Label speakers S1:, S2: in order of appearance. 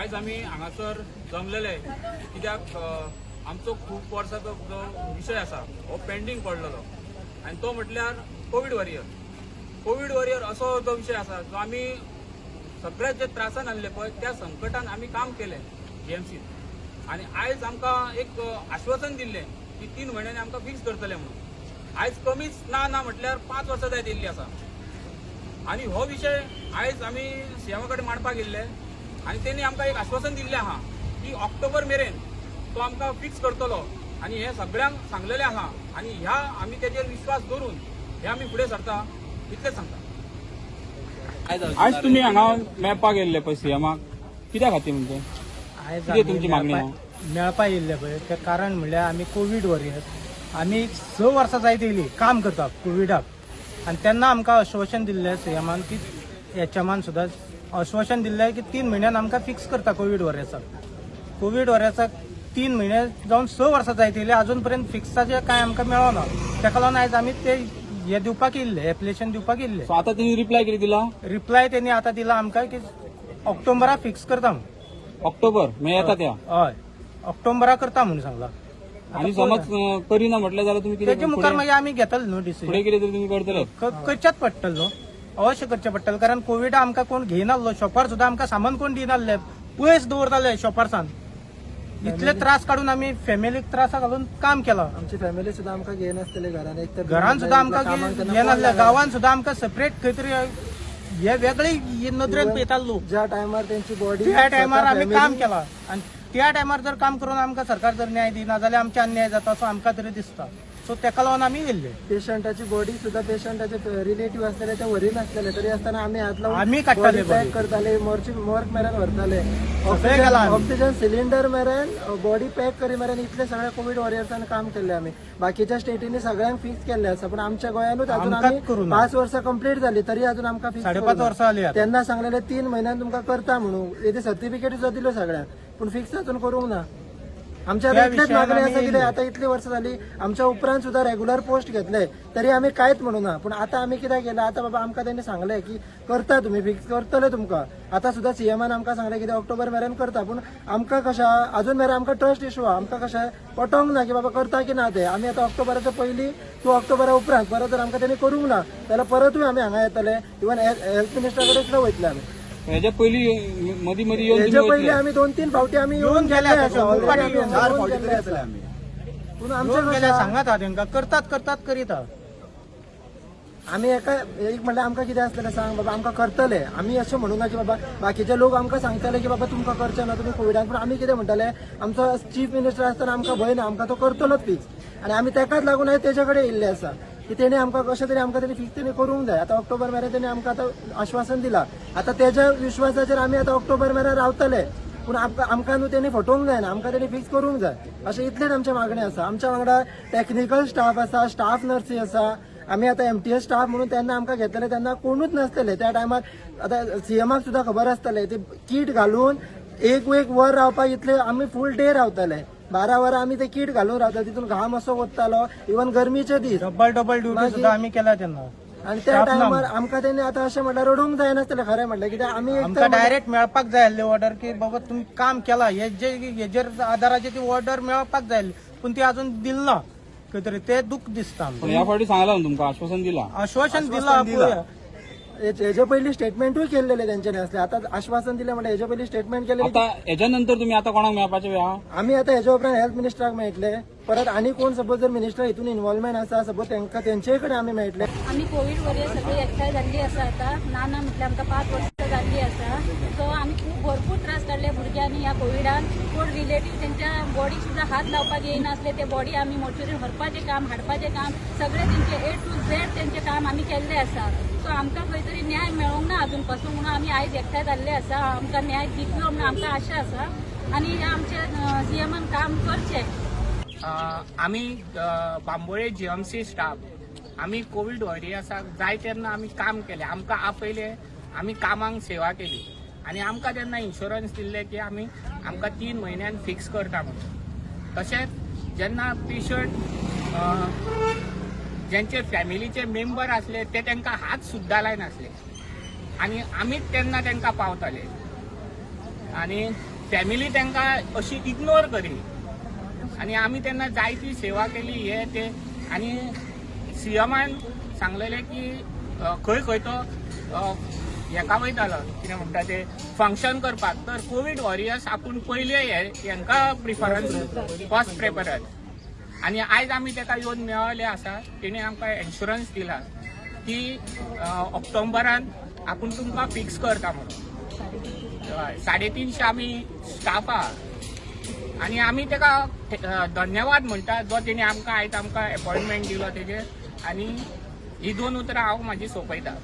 S1: आज आम्ही हांगासर जमलेले कित्याक आमचो खूप वर्साचो जो विषय आसा हो पेंडिंग पडलेलो आनी तो म्हटल्यार कोविड वॉरियर असो जो विषय आसा जो आमी सगळ्यात जे त्रासान आसले पळय त्या संकटान आमी काम केलें जीएमसीत आनी आयज आमकां एक आश्वासन दिल्लें की 3 म्हयन्यांनी आमकां फिक्स करतले म्हणून। आयज कमीच ना म्हटल्यार 5 वर्सां जायत येयल्ली आसा आनी हो विषय आयज आमी सीएमा कडेन मांडपाक गेल्ले आनी तेणी आमकां एक आश्वासन दिल्लें आहा की ऑक्टोबर मेरेन तो आमकां फिक्स करतलो आनी हे सगळ्यांक सांगलेलें आहा आनी ह्या आमी तेजेर विश्वास दवरून हे आमी फुडें सरता इतलेंच सांगता। आज तुम्ही हांगा मेळपाक येयल्ले पळय सीएमाक कित्या खातीर म्हणजे कितें तुमची मागणी आहा?
S2: मेळपा येयल्ले पळय तें कारण म्हणल्यार आमी कोविड वॉरियर आमी 6 वर्सां जायत येयली काम करता कोविडाक आनी तेन्ना आमकां आश्वासन दिल्लें सीएमान की एचएमान सुद्दां आश्वासन दिल्लें की 3 म्हयन्यान आमकां फिक्स करता कोविड वॉरियर्साक 3 म्हयने जावन 6 वर्सां जायत येयली अजून पर्यंत फिक्साचें कांय आमकां मेळना। तेका लागून आयज आमी ते हे दिवपाक येयल्ले एप्लिकेशन दिवपाक येयल्ले।
S1: सो आतां तुमी रिप्लाय कितें दिला?
S2: रिप्लाय तेणी आतां दिला आमकां की ऑक्टोबराक फिक्स करता म्हणून।
S1: ऑक्टोबर म्हणजे येता त्या
S2: हय ऑक्टोबराक करता म्हणून सांगला।
S1: आनी समज करिना म्हटल्यार जाल्यार तुमी
S2: तेजे
S1: कितें
S2: मुखार मागीर आमी घेतले न्हू डिसिजन
S1: फुडें कितें तरी तुमी करतले?
S2: करचेच पडटले न्हू अवश्य करचें पडटलें कारण कोविड आमकां कोण घेयनासलो शॉपार सुद्दां आमकां सामान कोण दिनासले पयस दवरताले शॉपारसान इतले त्रास काडून आमी फॅमिलीक त्रासा घालून काम केलां।
S3: आमची फॅमिली सुद्धा आमकां घेयनासतले घरान एक तर
S2: घरान सुद्दां आमकां घेनासले गांवान सुद्दां आमकां सेपरेट खंय तरी हे वेगळी नदरेन पळयताले लोक
S3: ज्या टायमार त्यांची बॉडी
S2: त्या टायमार आमी काम केलां आनी त्या टायमार जर काम करून आमकां सरकार जर न्याय दिना जाल्यार आमचे अन्याय जाता असो आमकां तरी दिसता सो तेका लागून आमी येयल्ले।
S3: पेशंटाची बॉडी सुद्धा पेशंटाचे रिलेटिव्ह असलेले ते व्हरी नासलेले तरी असताना आम्ही हात
S2: आमी काडटाले
S3: पॅक करताले मोर्ग मेरेन व्हरताले
S2: केलां आमी।
S3: ऑक्सिजन सिलिंडर मेरेन बॉडी पॅक करी मेरेन इतले सगळे कोविड वॉरियर्सान काम केले आमी। बाकीच्या स्टेटींनी सगळ्यांक फिक्स केल्ले आसा पण आमच्या गोंयानूच अजून आमी 5 वर्सां कंप्लीट झाली तरी अजून आमकां फिक्स
S2: 5.5 वर्सां जाली आतां।
S3: त्यांना सांगलेले 3 म्हयन्यान तुमकां करता म्हणून येते सर्टिफिकेट सुद्धा दिलो सगळ्यांक पण फिक्स अजून करूंक ना। आमच्या इतलेच मागणी आसा कितें आता इतली वर्सां जाली आमच्या उपरांत सुद्धा रेग्युलर पोस्ट घेतले तरी आमी कांयच म्हणूं ना पण आता आमी कितें केलं आता बाबा आमकां तेणी सांगले की करता तुमी फिक्स करतले तुमकां आता सुद्धा सीएमान आमकां सांगले की ऑक्टोबर मेरेन करता पण आमकां कशा अजून मेरेन आमकां ट्रस्ट इशू आहा आमकां कशें पटोंक ना की बाबा करता की ना ते आमी आता ऑक्टोबराच्या पयलीं टू ऑक्टोबरा उपरांत परत जर आमकां तेणी करूंक ना जाल्यार परतूय आमी हांगा येतले इवन हेल्थ मिनिस्टरा कडेन सुद्दां वयतले आमी।
S1: हेच्या पयलीं मदीं येवन
S3: हेच्या पयलीं आमी 2-3 फावटी आमी येऊन गेले पूण आमच्या
S2: सांगात तांकां करतात करीता
S3: आमी एका एक म्हणल्यार आमकां कितें आसलेलें सांग बाबा आमकां करतले आमी अशें म्हणूं ना की बाबा बाकीचे लोक आमकां सांगताले की बाबा तुमकां करचें ना तुमी कोविडान पूण आमी कितें म्हणटाले आमचो चीफ मिनिस्टर आसतना आमकां भंय ना आमकां तो करतलोच फिक्स आनी आमी तेकाच लागून तेजे कडेन येयल्ले आसा की तेणी आमकां कशें तरी आमकां तेणी फिक्स तेणी करूंक जाय। आतां ऑक्टोबर मेरेन तेणी आमकां आतां आश्वासन दिलां आतां तेज्या विश्वासाचेर आमी आतां ऑक्टोबर मेरेन रावतले पूण आमकां न्हू तेणी फटोवंक जायना आमकां तेणी फिक्स करूंक जाय अशें इतलेच आमचे मागणी आसा। आमच्या वांगडा टेक्निकल स्टाफ आसा स्टाफ नर्सी आसा आमी आतां एमटीएस स्टाफ म्हणून तेन्ना आमकां घेतलेले तेन्ना कोणूच नासलेले त्या टायमार आतां सीएमाक सुद्दां खबर आसतलें ते कीट घालून एक वर रावपाक इतले आमी फूल डे रावताले 12 वरां आमी ते कीट घालून रावताले तितून घाम असो वतालो इवन गरमीचे दीस
S2: डबल ड्युटी सुद्दां आमी केल्या तेन्ना
S3: आनी त्या टायमार आमकां तेणी आतां अशें म्हटल्यार रडूंक जायनासलें खरें म्हटल्यार कित्याक आमी
S2: आमकां डायरेक्ट मेळपाक जाय आसली ऑर्डर की बाबा तुमी काम केलां हेजेर आदाराचेर ती ऑर्डर मेळपाक जाय आसली पूण ती अजून दिली ना खंय तरी ते दुख दिसता
S1: ह्या फावटी सांगला तुमकां आश्वासन दिला
S2: आश्वासन दिलां
S3: हेजे पयलीं स्टेटमेंटूय केल्लेले तेंच्यांनी असले आतां आश्वासन दिलें म्हणल्यार हेजे पयलीं स्टेटमेंट केलें
S1: आता हेच्या नंतर तुम्ही आता कोणाक मेळपाचे आहा?
S3: आमी आतां हेजे उपरांत हेल्थ मिनिस्टराक मेळटले परत आनी कोण सपोज जर मिनिस्टर हितून इन्वॉल्वमेंट आसा सपोज तेंकां तेंचे कडेन आमी मेळटले।
S4: आमी कोविड वॉरियर सगळी एकठांय जाल्ली आसा आतां ना म्हटल्यार आमकां 5 वर्सां जाल्ली आसा सो आमी खूब भरपूर त्रास काडले भुरग्यांनी ह्या कोविडान कोण रिलेटीव तेंच्या बॉडी सुद्दां हात लावपाक येयनासले ते बॉडी आमी मोर्चुरीन व्हरपाचें काम हाडपाचें काम सगळे तेंचे A to Z तेंचें काम आमी केल्लें आसा सो आमकां खंय तरी न्याय मेळोंक ना अजून पासून म्हणून आमी आयज एकठांय जाल्ले आसा आमकां न्याय दितलो म्हणून आमकां आशा आसा आनी आमचे सीएमान काम करचें।
S5: आमी बांबोळे जीएमसी स्टाफ आमी कोविड वॉरियर्साक जाय तेन्ना आमी काम केलें आमकां आपयले आमी कामांक सेवा केली आनी आमकां तेन्ना इन्शुरन्स दिल्ले की आमकां 3 म्हयन्यान फिक्स करता म्हणून। तशेंच जेन्ना पेशंट ज्यांचे फॅमिलीचे मेंबर आसले ते तांकां हात सुद्दां लायनासले आनी आमीच तेन्ना तांकां पावताले आनी फॅमिली तांकां अशी इग्नोर करी आनी आमी तेन्ना जायती सेवा केली हे ते आनी सीएमान सांगलेलें की खंय खंय तो हेका वयतालो कितें म्हणटा ते फंक्शन करपाक तर कोवीड वॉरियर्स आपूण पयले हेंकां प्रिफरन्स फर्स्ट प्रेफरन्स आनी आयज आमी ताका येवन मेळले आसा तेणे आमकां इन्शुरन्स दिला की ऑक्टोबरान आपूण तुमकां फिक्स करता म्हणून 350 आमी स्टाफ आहा आनी आमी ताका धन्यवाद म्हणटा जो तेणे आमकां आयज आमकां अपॉइंटमेंट दिलो तेजेर आनी ही 2 उतरां हांव म्हाजी सोंपयता.